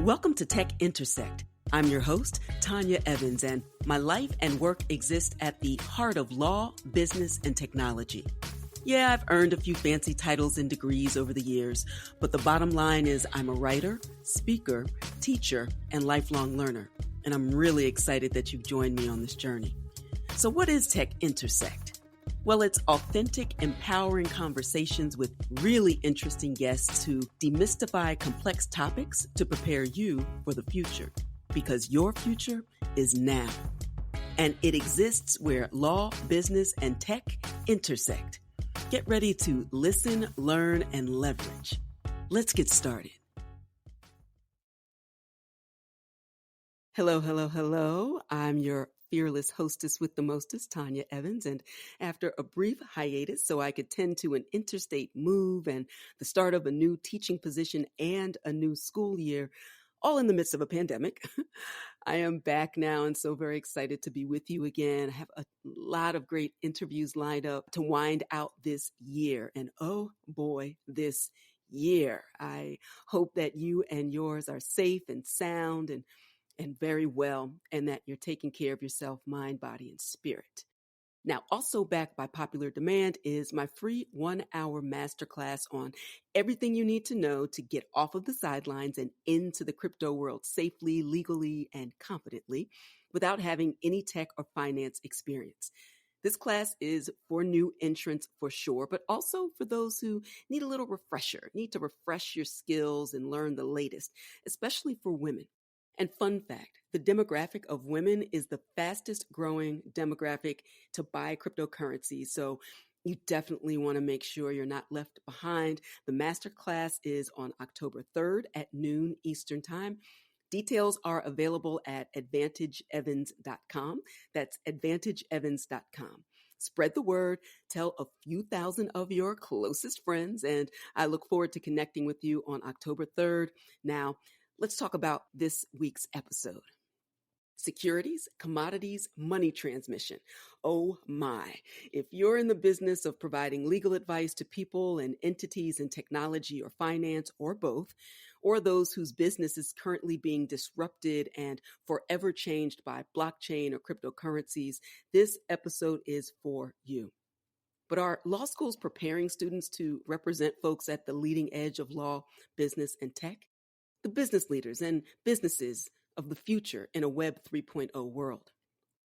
Welcome to Tech Intersect. I'm your host, Tanya Evans, and my life and work exist at the heart of law, business, and technology. Yeah, I've earned a few fancy titles and degrees over the years, but the bottom line is I'm a writer, speaker, teacher, and lifelong learner, and I'm really excited that you've joined me on this journey. So what is Tech Intersect? Well, it's authentic, empowering conversations with really interesting guests who demystify complex topics to prepare you for the future. Because your future is now. And it exists where law, business, and tech intersect. Get ready to listen, learn, and leverage. Let's get started. Hello. I'm your fearless hostess with the mostest, Tanya Evans. And after a brief hiatus so I could tend to an interstate move and the start of a new teaching position and a new school year, all in the midst of a pandemic, I am back now and so very excited to be with you again. I have a lot of great interviews lined up to wind out this year. And oh boy, this year. I hope that you and yours are safe and sound and very well, and that you're taking care of yourself, mind, body, and spirit. Now, also back by popular demand is my free 1-hour masterclass on everything you need to know to get off of the sidelines and into the crypto world safely, legally, and competently without having any tech or finance experience. This class is for new entrants for sure, but also for those who need a little refresher, need to refresh your skills and learn the latest, especially for women. And fun fact, the demographic of women is the fastest growing demographic to buy cryptocurrency. So you definitely want to make sure you're not left behind. The masterclass is on October 3rd at noon Eastern Time. Details are available at advantageevans.com. That's advantageevans.com. Spread the word, tell a few thousand of your closest friends, and I look forward to connecting with you on October 3rd. Now, let's talk about this week's episode. Securities, commodities, money transmission. Oh my. If you're in the business of providing legal advice to people and entities in technology or finance or both, or those whose business is currently being disrupted and forever changed by blockchain or cryptocurrencies, this episode is for you. But are law schools preparing students to represent folks at the leading edge of law, business, and tech? The business leaders and businesses of the future in a Web 3.0 world?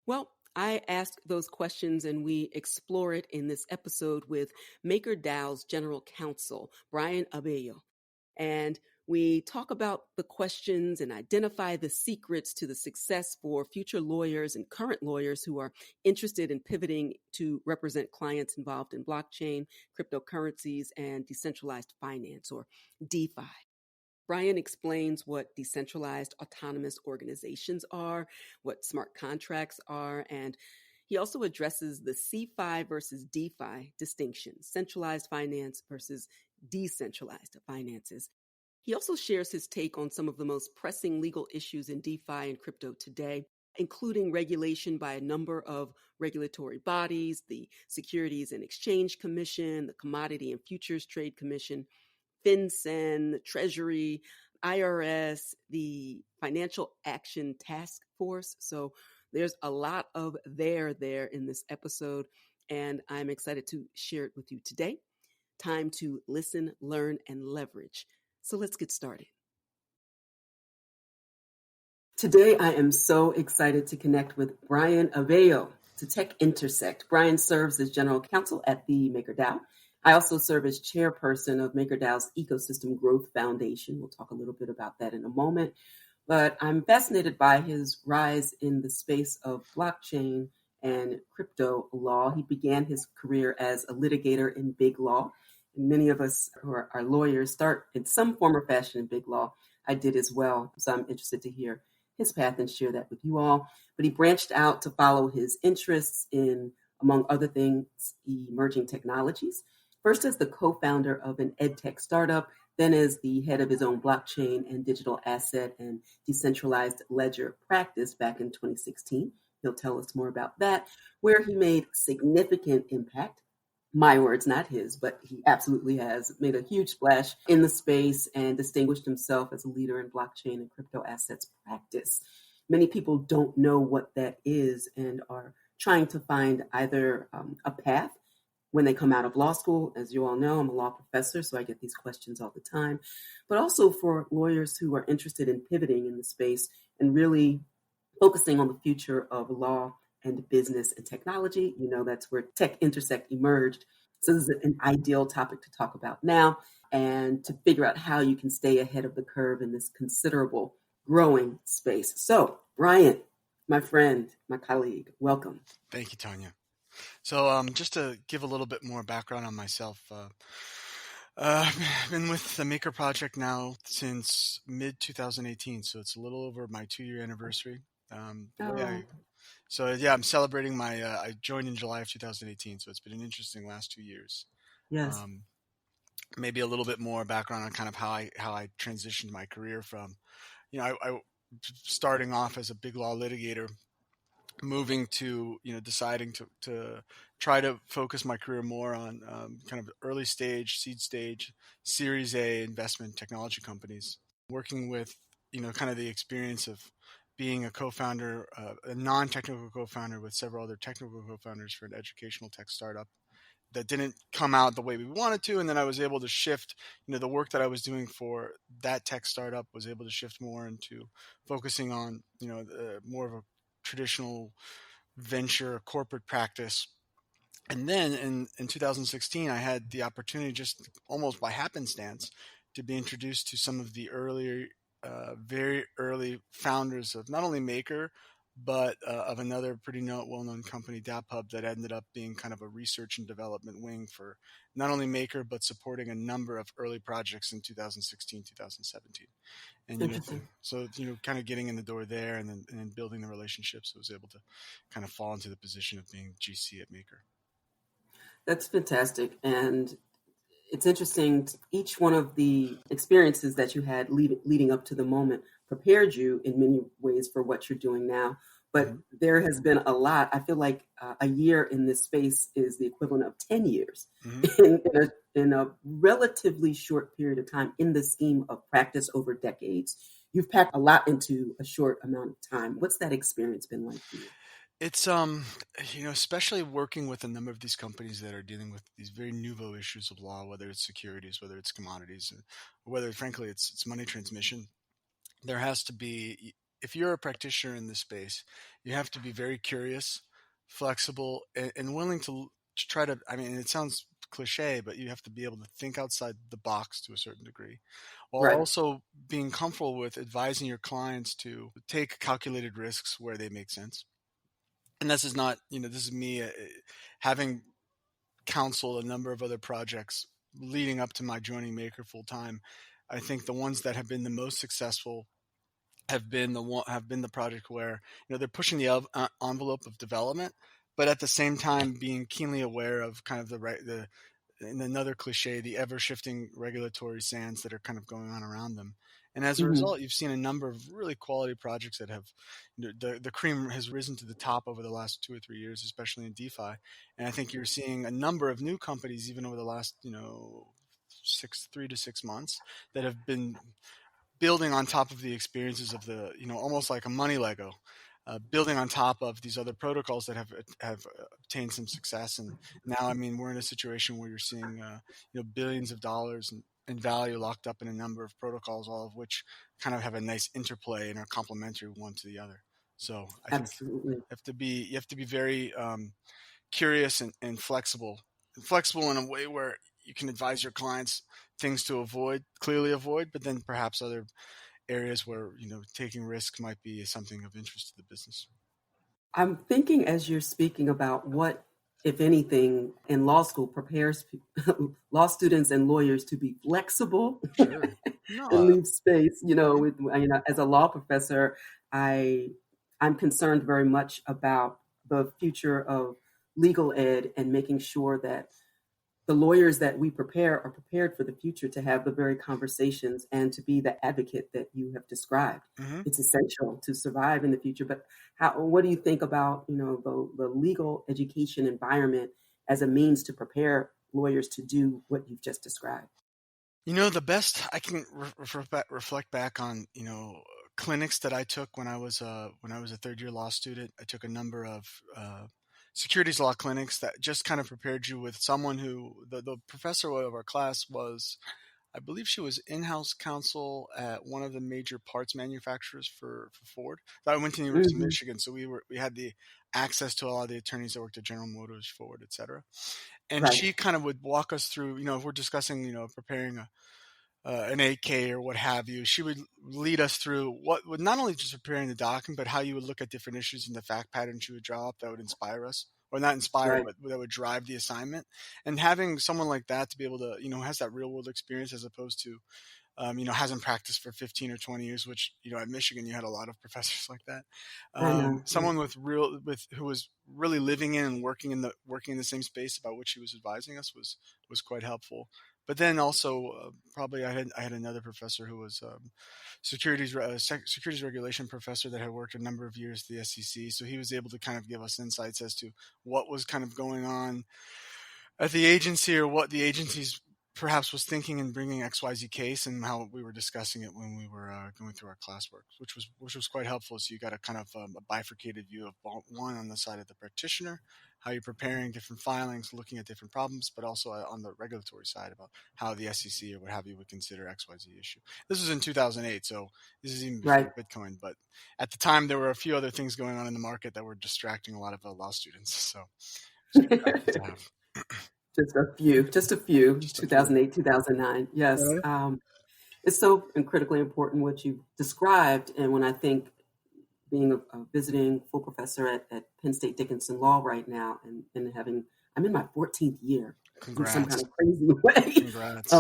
Well, I ask those questions and we explore it in this episode with MakerDAO's General Counsel, Brian Avello. And we talk about the questions and identify the secrets to the success for future lawyers and current lawyers who are interested in pivoting to represent clients involved in blockchain, cryptocurrencies, and decentralized finance, or DeFi. Brian explains what decentralized autonomous organizations are, what smart contracts are, and he also addresses the CFI versus DeFi distinctions, centralized finance versus decentralized finances. He also shares his take on some of the most pressing legal issues in DeFi and crypto today, including regulation by a number of regulatory bodies, the Securities and Exchange Commission, the Commodity and Futures Trade Commission, FinCEN, the Treasury, IRS, the Financial Action Task Force. So there's a lot of there in this episode, and I'm excited to share it with you today. Time to listen, learn, and leverage. So let's get started. Today, I am so excited to connect with Brian Avello to Tech Intersect. Brian serves as General Counsel at the MakerDAO. I also serve as chairperson of MakerDAO's Ecosystem Growth Foundation. We'll talk a little bit about that in a moment. But I'm fascinated by his rise in the space of blockchain and crypto law. He began his career as a litigator in big law. And many of us who are lawyers start in some form or fashion in big law. I did as well. So I'm interested to hear his path and share that with you all. But he branched out to follow his interests in, among other things, emerging technologies. First as the co-founder of an edtech startup, then as the head of his own blockchain and digital asset and decentralized ledger practice back in 2016. He'll tell us more about that, where he made significant impact. my words, not his, but he absolutely has made a huge splash in the space and distinguished himself as a leader in blockchain and crypto assets practice. Many people don't know what that is and are trying to find either a path when they come out of law school. As you all know, I'm a law professor, so I get these questions all the time, but also for lawyers who are interested in pivoting in the space and really focusing on the future of law and business and technology. You know, that's where Tech Intersect emerged. So this is an ideal topic to talk about now and to figure out how you can stay ahead of the curve in this considerable growing space. So, Brian, my friend, my colleague, welcome. Thank you, Tanya. So just to give a little bit more background on myself, I've been with the Maker Project now since mid-2018, so it's a little over my 2-year anniversary. I'm celebrating my, I joined in July of 2018, so it's been an interesting last 2 years. Yes. Maybe a little bit more background on kind of how I transitioned my career from, I starting off as a big law litigator, moving to, deciding to try to focus my career more on kind of early stage, seed stage, Series A investment technology companies, working with, kind of the experience of being a co-founder, a non-technical co-founder with several other technical co-founders for an educational tech startup that didn't come out the way we wanted to. And then I was able to shift, the work that I was doing for that tech startup was able to shift more into focusing on, more of a traditional venture corporate practice. And then in 2016, I had the opportunity, just almost by happenstance, to be introduced to some of the earlier, very early founders of not only Maker, but of another pretty well-known company, DAPHub, that ended up being kind of a research and development wing for not only Maker, but supporting a number of early projects in 2016, 2017. And, so, kind of getting in the door there and then building the relationships, I was able to kind of fall into the position of being GC at Maker. That's fantastic. And it's interesting. Each one of the experiences that you had leading up to the moment prepared you in many ways for what you're doing now. But there has been a lot. I feel like a year in this space is the equivalent of 10 years in a relatively short period of time in the scheme of practice over decades. You've packed a lot into a short amount of time. What's that experience been like for you? It's, especially working with a number of these companies that are dealing with these very nouveau issues of law, whether it's securities, whether it's commodities, or whether, frankly, it's money transmission. There has to be, if you're a practitioner in this space, you have to be very curious, flexible, and willing to try to, it sounds cliche, but you have to be able to think outside the box to a certain degree, while also being comfortable with advising your clients to take calculated risks where they make sense. And this is not, this is me having counseled a number of other projects leading up to my joining Maker full time. I think the ones that have been the most successful have been the project where, they're pushing the envelope of development, but at the same time being keenly aware of kind of in another cliche, the ever shifting regulatory sands that are kind of going on around them. And as a result, you've seen a number of really quality projects that have, the cream has risen to the top over the last 2 or 3 years, especially in DeFi. And I think you're seeing a number of new companies, even over the last, 3 to 6 months, that have been building on top of the experiences of the, almost like a money Lego, building on top of these other protocols that have obtained some success. And now, we're in a situation where you're seeing, billions of dollars in value locked up in a number of protocols, all of which kind of have a nice interplay and are complementary one to the other. So I think you have to be very curious and flexible in a way where you can advise your clients things to clearly avoid, but then perhaps other areas where, taking risks might be something of interest to the business. I'm thinking as you're speaking about what, if anything, in law school prepares law students and lawyers to be flexible and leave space. As a law professor, I'm concerned very much about the future of legal ed and making sure that the lawyers that we prepare are prepared for the future to have the very conversations and to be the advocate that you have described. It's essential to survive in the future. But what do you think about, the legal education environment as a means to prepare lawyers to do what you've just described? The best I can reflect back on, clinics that I took when I was a third year law student. I took a number of securities law clinics that just kind of prepared you with someone who the professor of our class was, I believe she was in-house counsel at one of the major parts manufacturers for Ford. So I went to the University of Hmm. Michigan, so we had the access to a lot of the attorneys that worked at General Motors, Ford, et cetera. And Right. she kind of would walk us through, if we're discussing, preparing an 8K or what have you, she would lead us through what would not only just preparing the document, but how you would look at different issues and the fact patterns you would draw up that would inspire us, or not inspire, Right. but that would drive the assignment. And having someone like that to be able to, who has that real world experience as opposed to, hasn't practiced for 15 or 20 years, which, at Michigan, you had a lot of professors like that. I know. Yeah. Someone who was really living in and working in the same space about which he was advising us was quite helpful. But then also, probably I had another professor who was securities regulation professor that had worked a number of years at the SEC. So he was able to kind of give us insights as to what was kind of going on at the agency, or what the agency's perhaps was thinking in bringing XYZ case, and how we were discussing it when we were going through our classwork, which was quite helpful. So you got a kind of a bifurcated view of one on the side of the practitioner, how you're preparing different filings, looking at different problems, but also on the regulatory side about how the SEC or what have you would consider XYZ issue. This was in 2008, so this is even before Right. Bitcoin. But at the time, there were a few other things going on in the market that were distracting a lot of law students. So it's good practice to have. Just a few, Just a few. 2008, 2009. Yes. Right. It's so critically important what you described. And when I think being a visiting full professor at Penn State Dickinson Law right now, and I'm in my 14th year in some kind Congrats. of crazy way, Congrats.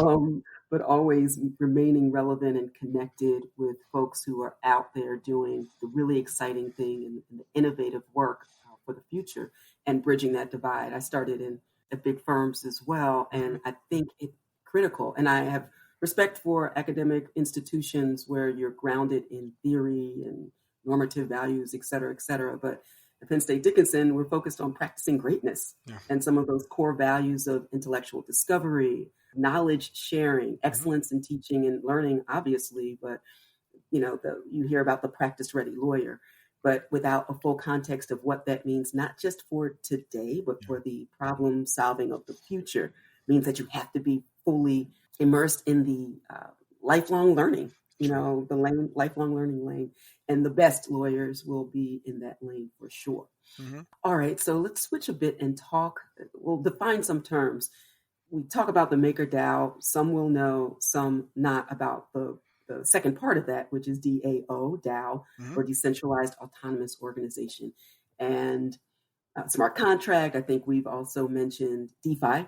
but always remaining relevant and connected with folks who are out there doing the really exciting thing and the innovative work for the future and bridging that divide. I started at big firms as well, Mm-hmm. and I think it's critical. And I have respect for academic institutions where you're grounded in theory and normative values, et cetera, et cetera. But at Penn State Dickinson, we're focused on practicing greatness Yeah. and some of those core values of intellectual discovery, knowledge sharing, Mm-hmm. excellence in teaching and learning, obviously, but you hear about the practice ready lawyer, but without a full context of what that means, not just for today, but Yeah. for the problem solving of the future, means that you have to be fully immersed in the lifelong learning, True. the lifelong learning lane. And the best lawyers will be in that lane for sure. Mm-hmm. All right, so let's switch a bit and we'll define some terms. We talk about the maker DAO. Some will know, some not, about the second part of that, which is DAO, Mm-hmm. or decentralized autonomous organization. And smart contract, I think we've also mentioned DeFi.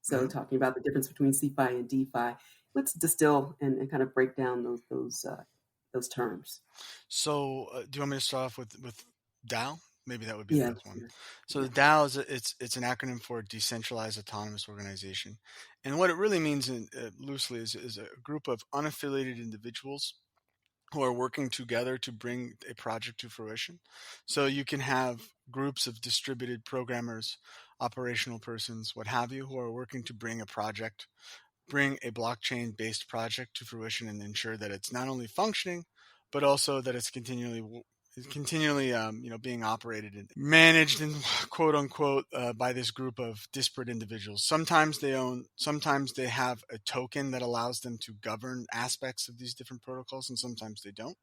So Mm-hmm. talking about the difference between CFI and DeFi, let's distill and kind of break down those terms. So, do you want me to start off with DAO? Maybe that would be the Yes, best one. yes, So yeah, the DAO it's an acronym for decentralized autonomous organization, and what it really means loosely is a group of unaffiliated individuals who are working together to bring a project to fruition. So you can have groups of distributed programmers, operational persons, what have you, who are working to bring a blockchain based project to fruition and ensure that it's not only functioning, but also that it's continually being operated and managed and quote unquote by this group of disparate individuals. Sometimes they have a token that allows them to govern aspects of these different protocols, and sometimes they don't.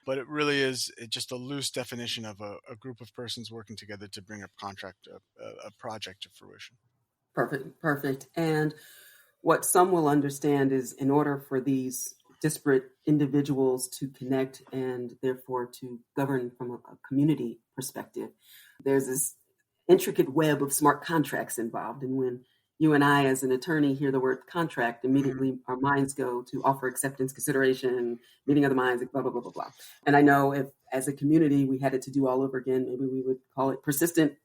But it really is just a loose definition of a group of persons working together to bring a project to fruition. perfect. And what some will understand is, in order for these disparate individuals to connect and therefore to govern from a community perspective, there's this intricate web of smart contracts involved. And when you and I, as an attorney, hear the word contract, Mhm. immediately our minds go to offer, acceptance, consideration, meeting of the minds, blah, blah, blah, blah, blah. And I know if, as a community, we had it to do all over again, maybe we would call it persistent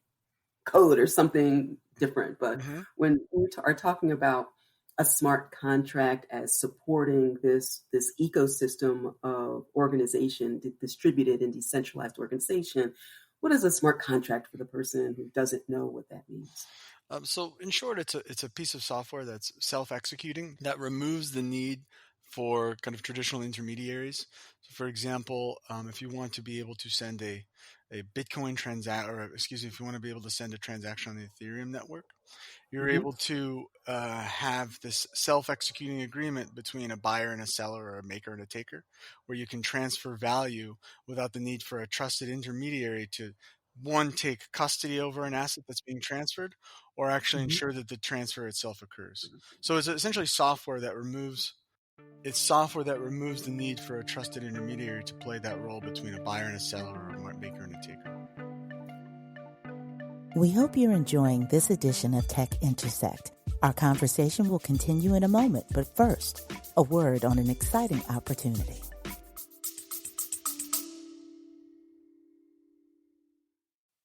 code or something different. But Mhm. when we are talking about a smart contract as supporting this ecosystem of organization, distributed and decentralized organization, what is a smart contract for the person who doesn't know what that means? So in short, it's a piece of software that's self-executing that removes the need for kind of traditional intermediaries. So for example, if you want to be able to send a Bitcoin if you want to be able to send a transaction on the Ethereum network, you're Hmm. able to have this self-executing agreement between a buyer and a seller, or a maker and a taker, where you can transfer value without the need for a trusted intermediary to, one, take custody over an asset that's being transferred, or actually Hmm. ensure that the transfer itself occurs. So it's essentially software that removes the need for a trusted intermediary to play that role between a buyer and a seller, or a maker and a taker. We hope you're enjoying this edition of Tech Intersect. Our conversation will continue in a moment, but first, a word on an exciting opportunity.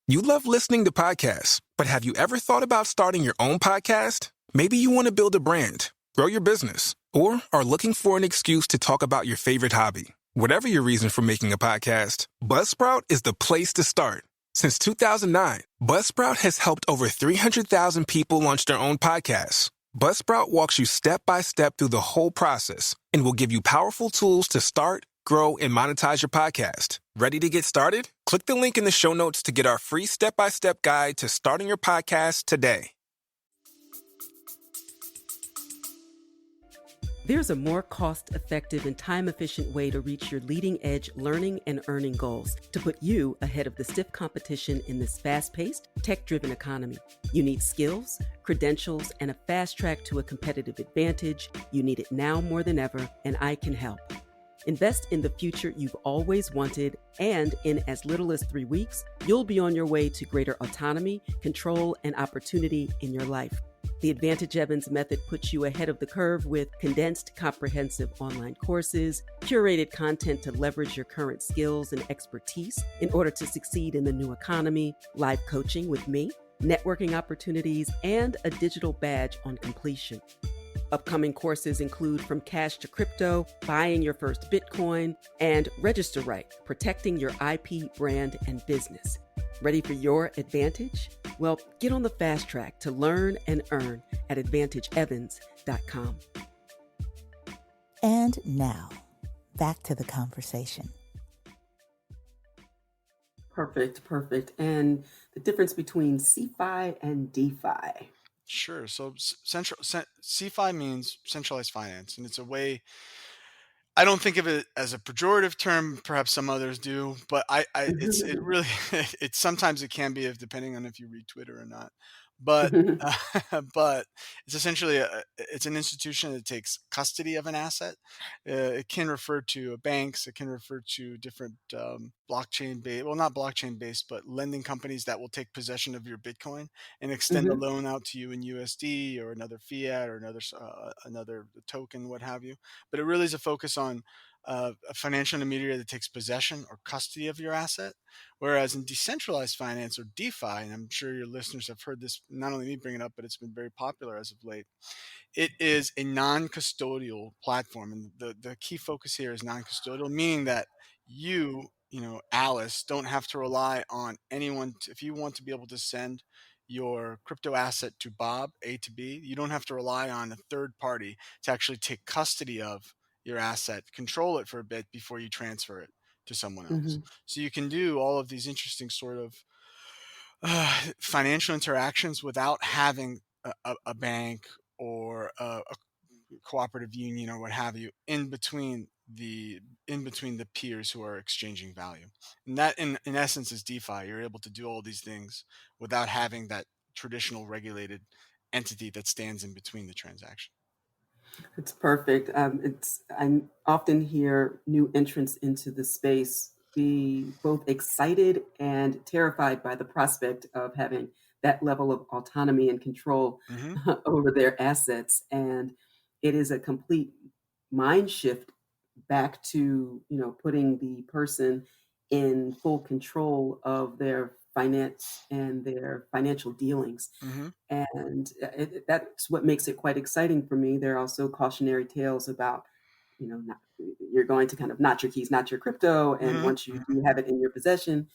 You love listening to podcasts, but have you ever thought about starting your own podcast? Maybe you want to build a brand, grow your business, or are looking for an excuse to talk about your favorite hobby. Whatever your reason for making a podcast, Buzzsprout is the place to start. Since 2009, Buzzsprout has helped over 300,000 people launch their own podcasts. Buzzsprout walks you step by step through the whole process and will give you powerful tools to start, grow, and monetize your podcast. Ready to get started? Click the link in the show notes to get our free step-by-step guide to starting your podcast today. There's a more cost-effective and time-efficient way to reach your leading-edge learning and earning goals to put you ahead of the stiff competition in this fast-paced, tech-driven economy. You need skills, credentials, and a fast track to a competitive advantage. You need it now more than ever, and I can help. Invest in the future you've always wanted, and in as little as 3 weeks, you'll be on your way to greater autonomy, control, and opportunity in your life. The Advantage Evans method puts you ahead of the curve with condensed, comprehensive online courses, curated content to leverage your current skills and expertise in order to succeed in the new economy, live coaching with me, networking opportunities, and a digital badge on completion. Upcoming courses include From Cash to Crypto, Buying Your First Bitcoin, and Register Right, Protecting Your IP, Brand, and Business. Ready for your advantage? Well, get on the fast track to learn and earn at AdvantageEvans.com. And now, back to the conversation. Perfect. And the difference between CFI and DeFi. Sure. So CFI means centralized finance, and it's a way. I don't think of it as a pejorative term. Perhaps some others do, but it really, it sometimes it can be, if depending on if you read Twitter or not. But but it's essentially it's an institution that takes custody of an asset. It can refer to banks. It can refer to different blockchain based, well, not blockchain based, but lending companies that will take possession of your Bitcoin and extend a Mhm. loan out to you in USD or another fiat or another token, what have you. But it really is a focus on a financial intermediary that takes possession or custody of your asset. Whereas in decentralized finance, or DeFi, and I'm sure your listeners have heard this, not only me bring it up, but it's been very popular as of late. It is a non-custodial platform, and the key focus here is non-custodial, meaning that Alice, don't have to rely on anyone. If you want to be able to send your crypto asset to Bob, A to B, you don't have to rely on a third party to actually take custody of your asset, control it for a bit before you transfer it to someone else. Mhm. So you can do all of these interesting sort of financial interactions without having a bank or a cooperative union or what have you in between the peers who are exchanging value. And that in essence is DeFi. You're able to do all these things without having that traditional regulated entity that stands in between the transaction. It's perfect. I often hear new entrants into the space be both excited and terrified by the prospect of having that level of autonomy and control Hmm. over their assets. And it is a complete mind shift back to, putting the person in full control of their finance and their financial dealings. Hmm. And that's what makes it quite exciting for me. There are also cautionary tales about, not, you're going to kind of not your keys, not your crypto. And Hmm. once you do have it in your possession,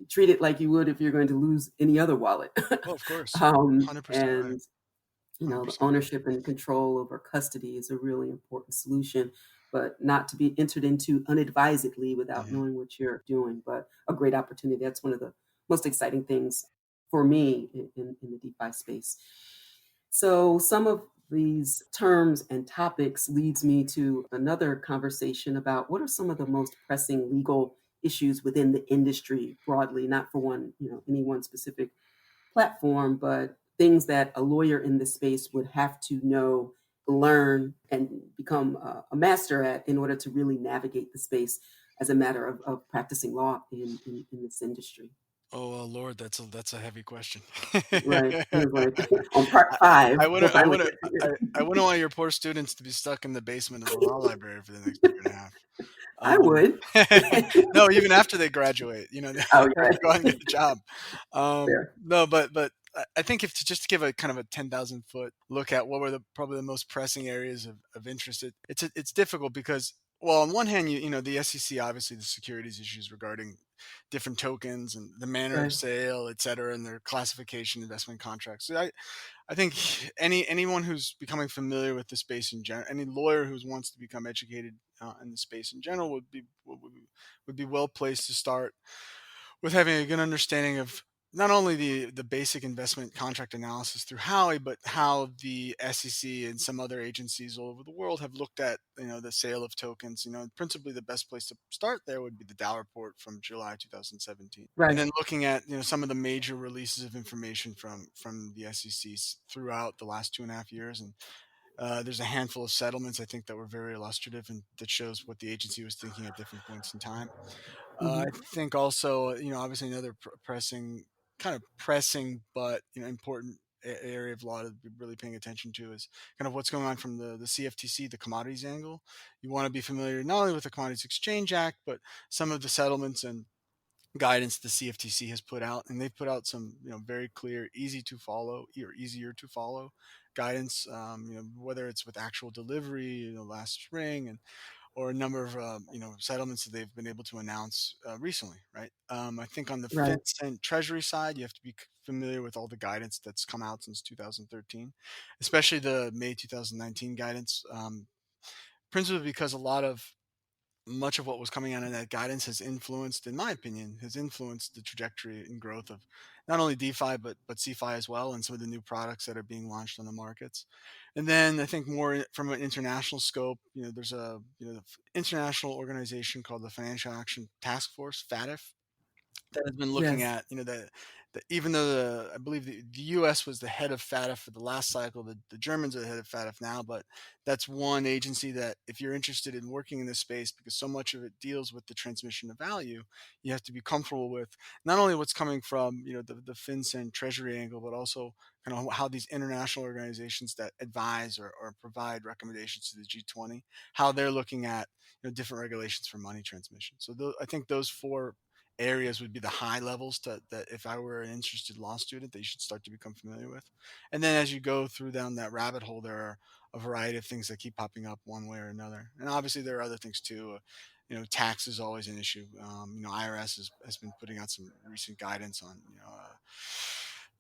treat it like you would if you're going to lose any other wallet. Well, of course. 100% right. And the 100%. ownership and control over custody is a really important solution, but not to be entered into unadvisedly without knowing what you're doing. But a great opportunity. That's one of the most exciting things for me in the DeFi space. So some of these terms and topics leads me to another conversation about what are some of the most pressing legal issues within the industry broadly, not for any one specific platform, but things that a lawyer in this space would have to know, learn, and become a master at in order to really navigate the space as a matter of practicing law in this industry. Oh Lord, that's a heavy question. Right. It was like on part 5. I we'll wouldn't I finally wouldn't get to it. I wouldn't want your poor students to be stuck in the basement of the law library for the next year and a half. I would. No, even after they graduate, they Oh, have yeah. to go out and get a job. Fair. No, but I think if to just give a kind of a 10,000 foot look at what were probably the most pressing areas of interest, it's difficult because, well, on one hand, the SEC, obviously the securities issues regarding different tokens and the manner of Right. sale, et cetera, and their classification, investment contracts. So I think anyone who's becoming familiar with the space in general, any lawyer who wants to become educated in the space in general would be well placed to start with having a good understanding of not only the basic investment contract analysis through Howie, but how the SEC and some other agencies all over the world have looked at the sale of tokens. Principally the best place to start there would be the DAO report from July 2017, Right. and then looking at some of the major releases of information from the SEC throughout the last 2.5 years. And there's a handful of settlements I think that were very illustrative and that shows what the agency was thinking at different points in time. I think also, obviously another pressing but important area of law to be really paying attention to is kind of what's going on from the CFTC, the commodities angle. You want to be familiar not only with the Commodities Exchange Act, but some of the settlements and guidance the CFTC has put out, and they've put out some very clear, easier to follow guidance. Whether it's with actual delivery, last spring, or a number of settlements that they've been able to announce recently, right? I think on the Right. FinCEN Treasury side, you have to be familiar with all the guidance that's come out since 2013, especially the May 2019 guidance, principally because much of what was coming out of that guidance in my opinion, has influenced the trajectory and growth of not only DeFi, but CFI as well, and some of the new products that are being launched on the markets. And then I think more from an international scope, there's a international organization called the Financial Action Task Force, FATF, that has been looking Yes. at, even though I believe the U.S. was the head of FATF for the last cycle, the Germans are the head of FATF now, but that's one agency that if you're interested in working in this space, because so much of it deals with the transmission of value, you have to be comfortable with not only what's coming from, the FinCEN Treasury angle, but also kind of how these international organizations that advise or provide recommendations to the G20, how they're looking at, different regulations for money transmission. So I think those 4 areas would be the high levels that if I were an interested law student that you should start to become familiar with. And then as you go through down that rabbit hole, there are a variety of things that keep popping up one way or another. And obviously there are other things too. Tax is always an issue. IRS has been putting out some recent guidance on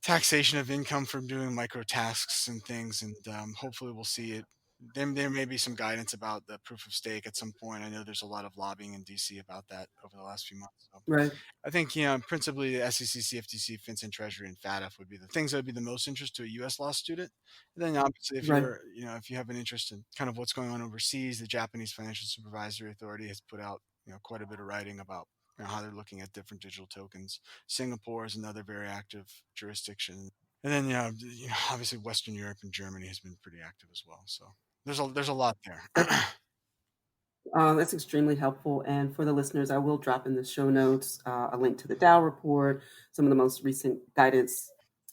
taxation of income from doing micro tasks and things, and hopefully we'll see it. There may be some guidance about the proof of stake at some point. I know there's a lot of lobbying in DC about that over the last few months. So Right. I think, principally the SEC, CFTC, FinCEN, Treasury, and FATF would be the things that would be the most interest to a U.S. law student. And then obviously if Right. if you have an interest in kind of what's going on overseas, the Japanese Financial Supervisory Authority has put out, quite a bit of writing about how they're looking at different digital tokens. Singapore is another very active jurisdiction. And then, obviously Western Europe and Germany has been pretty active as well. So there's a lot there. That's extremely helpful. And for the listeners, I will drop in the show notes a link to the DAO report, some of the most recent guidance.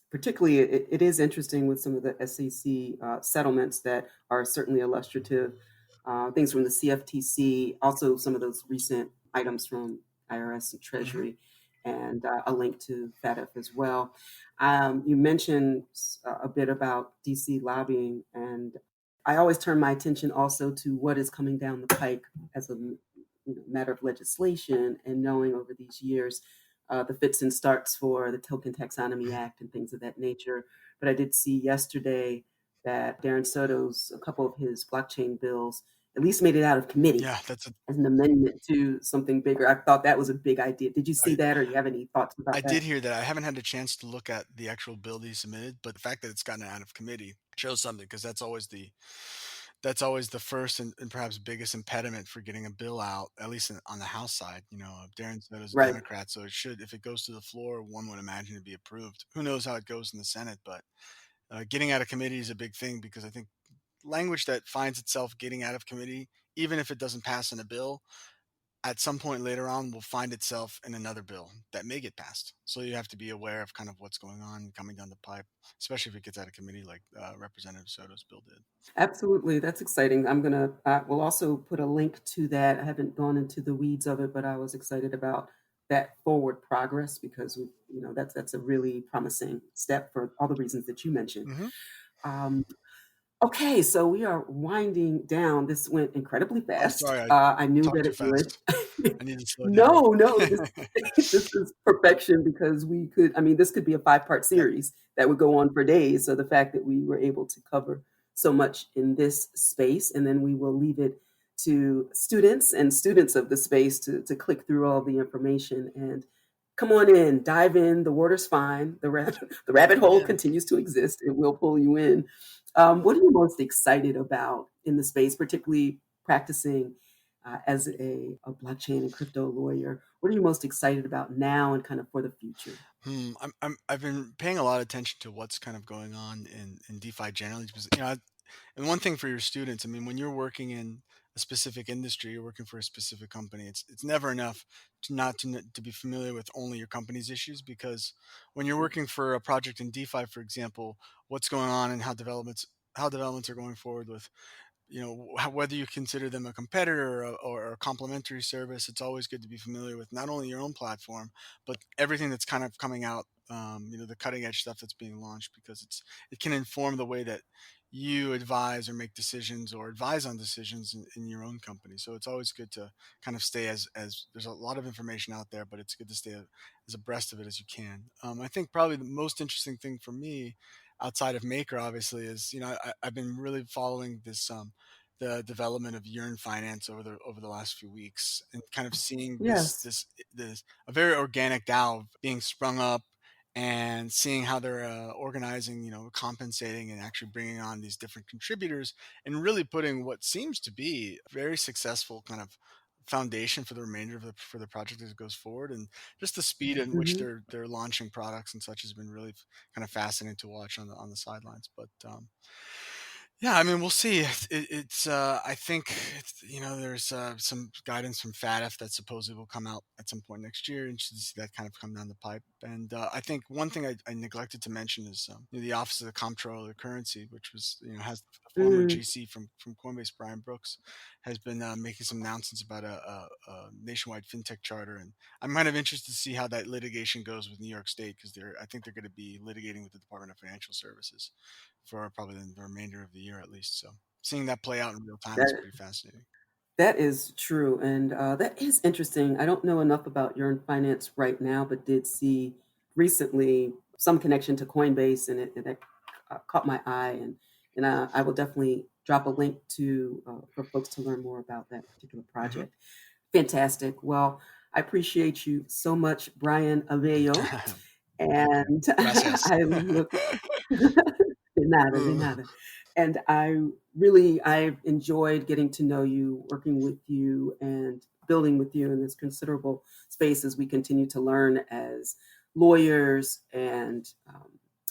Particularly, it is interesting with some of the SEC settlements that are certainly illustrative. Things from the CFTC, also some of those recent items from IRS and Treasury, and a link to FATF as well. You mentioned a bit about DC lobbying, and I always turn my attention also to what is coming down the pike as a matter of legislation, and knowing over these years the fits and starts for the Token Taxonomy Act and things of that nature. But I did see yesterday that Darren Soto's, a couple of his blockchain bills at least made it out of committee Yeah, as an amendment to something bigger. I thought that was a big idea. Did you see that, or you have any thoughts about I that? did hear that. I haven't had a chance to look at the actual bill he submitted, but the fact that it's gotten out of committee shows something, because that's always the first and perhaps biggest impediment for getting a bill out, at least on the House side. Darren Soto's a Right. Democrat, so if it goes to the floor, one would imagine it'd be approved. Who knows how it goes in the Senate, but getting out of committee is a big thing, because I think language that finds itself getting out of committee, even if it doesn't pass in a bill, at some point later on will find itself in another bill that may get passed. So you have to be aware of kind of what's going on coming down the pipe, especially if it gets out of committee like Representative Soto's bill did. Absolutely. That's exciting. We'll also put a link to that. I haven't gone into the weeds of it, but I was excited about that forward progress, because that's a really promising step for all the reasons that you mentioned. Mm-hmm. Okay, so we are winding down. This went incredibly fast. Sorry, I knew that it would. I need to slow down. No, this is perfection, because this could be a 5-part series that would go on for days. So the fact that we were able to cover so much in this space, and then we will leave it to students of the space to click through all the information and come on in, dive in. The water's fine. The rabbit hole continues to exist. It will pull you in. What are you most excited about in the space, particularly practicing as a blockchain and crypto lawyer? What are you most excited about now and kind of for the future? I've been paying a lot of attention to what's kind of going on in DeFi generally, because and one thing for your students, when you're working in a specific industry, you're working for a specific company, it's never enough to be familiar with only your company's issues, because when you're working for a project in DeFi, for example, what's going on and how developments are going forward with, whether you consider them a competitor or a complementary service, it's always good to be familiar with not only your own platform, but everything that's kind of coming out, the cutting edge stuff that's being launched, because it can inform the way that you advise or make decisions or advise on decisions in your own company. So it's always good to kind of stay as there's a lot of information out there, but it's good to stay as abreast of it as you can. I think probably the most interesting thing for me, outside of Maker, obviously, is I've been really following this the development of Yearn Finance over the last few weeks, and kind of seeing this a very organic DAO being sprung up, and seeing how they're organizing, compensating and actually bringing on these different contributors, and really putting what seems to be a very successful kind of foundation for the remainder of the project as it goes forward. And just the speed in which they're launching products and such has been really kind of fascinating to watch on the sidelines. But yeah, we'll see. I think there's some guidance from FATF that supposedly will come out at some point next year, and should see that kind of come down the pipe. And I think one thing I neglected to mention is the Office of the Comptroller of the Currency, which was has a former GC from Coinbase, Brian Brooks, has been making some announcements about a nationwide fintech charter, and I'm kind of interested to see how that litigation goes with New York State, because I think they're going to be litigating with the Department of Financial Services for probably the remainder of the year at least. So seeing that play out in real time is pretty fascinating. That is true, and that is interesting. I don't know enough about Yearn Finance right now, but did see recently some connection to Coinbase, and that caught my eye, and I will definitely drop a link for folks to learn more about that particular project. Fantastic. Well, I appreciate you so much, Brian Avello, and I look. De nada. And I've enjoyed getting to know you, working with you, and building with you in this considerable space as we continue to learn as lawyers and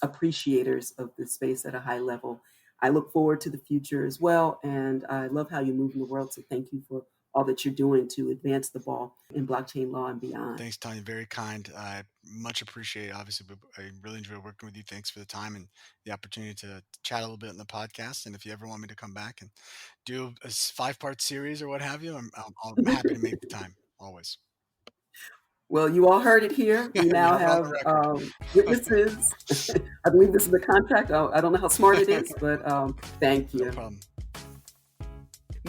appreciators of this space at a high level. I look forward to the future as well, and I love how you move in the world. So thank you for all that you're doing to advance the ball in blockchain law and beyond. Thanks, Tanya. Very kind. I much appreciate it. Obviously, I really enjoy working with you. Thanks for the time and the opportunity to chat a little bit in the podcast. And if you ever want me to come back and do a 5-part series or what have you, I'm happy to make the time, always. Well, you all heard it here. We now have witnesses. I believe this is the contract. I don't know how smart it is, but thank you. No problem.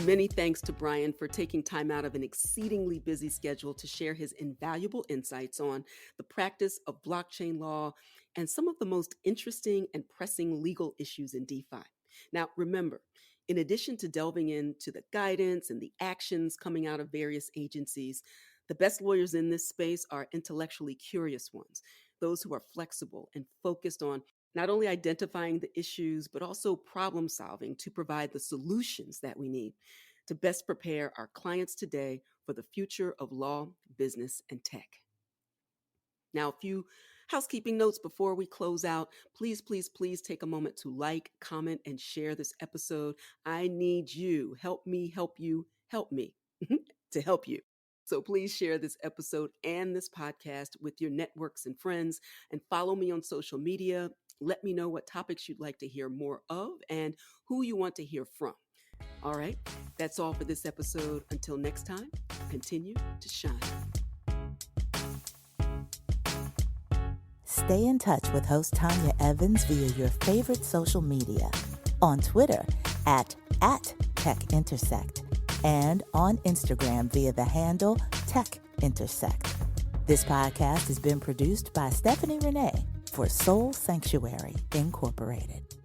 Many thanks to Brian for taking time out of an exceedingly busy schedule to share his invaluable insights on the practice of blockchain law and some of the most interesting and pressing legal issues in DeFi. Now, remember, in addition to delving into the guidance and the actions coming out of various agencies, the best lawyers in this space are intellectually curious ones, those who are flexible and focused on not only identifying the issues, but also problem solving to provide the solutions that we need to best prepare our clients today for the future of law, business, and tech. Now, a few housekeeping notes before we close out. Please, please, please take a moment to like, comment, and share this episode. I need you. Help me, help you, help me to help you. So please share this episode and this podcast with your networks and friends, and follow me on social media. Let me know what topics you'd like to hear more of and who you want to hear from. All right, that's all for this episode. Until next time, continue to shine. Stay in touch with host Tanya Evans via your favorite social media. On Twitter at TechIntersect and on Instagram via the handle TechIntersect. This podcast has been produced by Stephanie Renee for Soul Sanctuary Incorporated.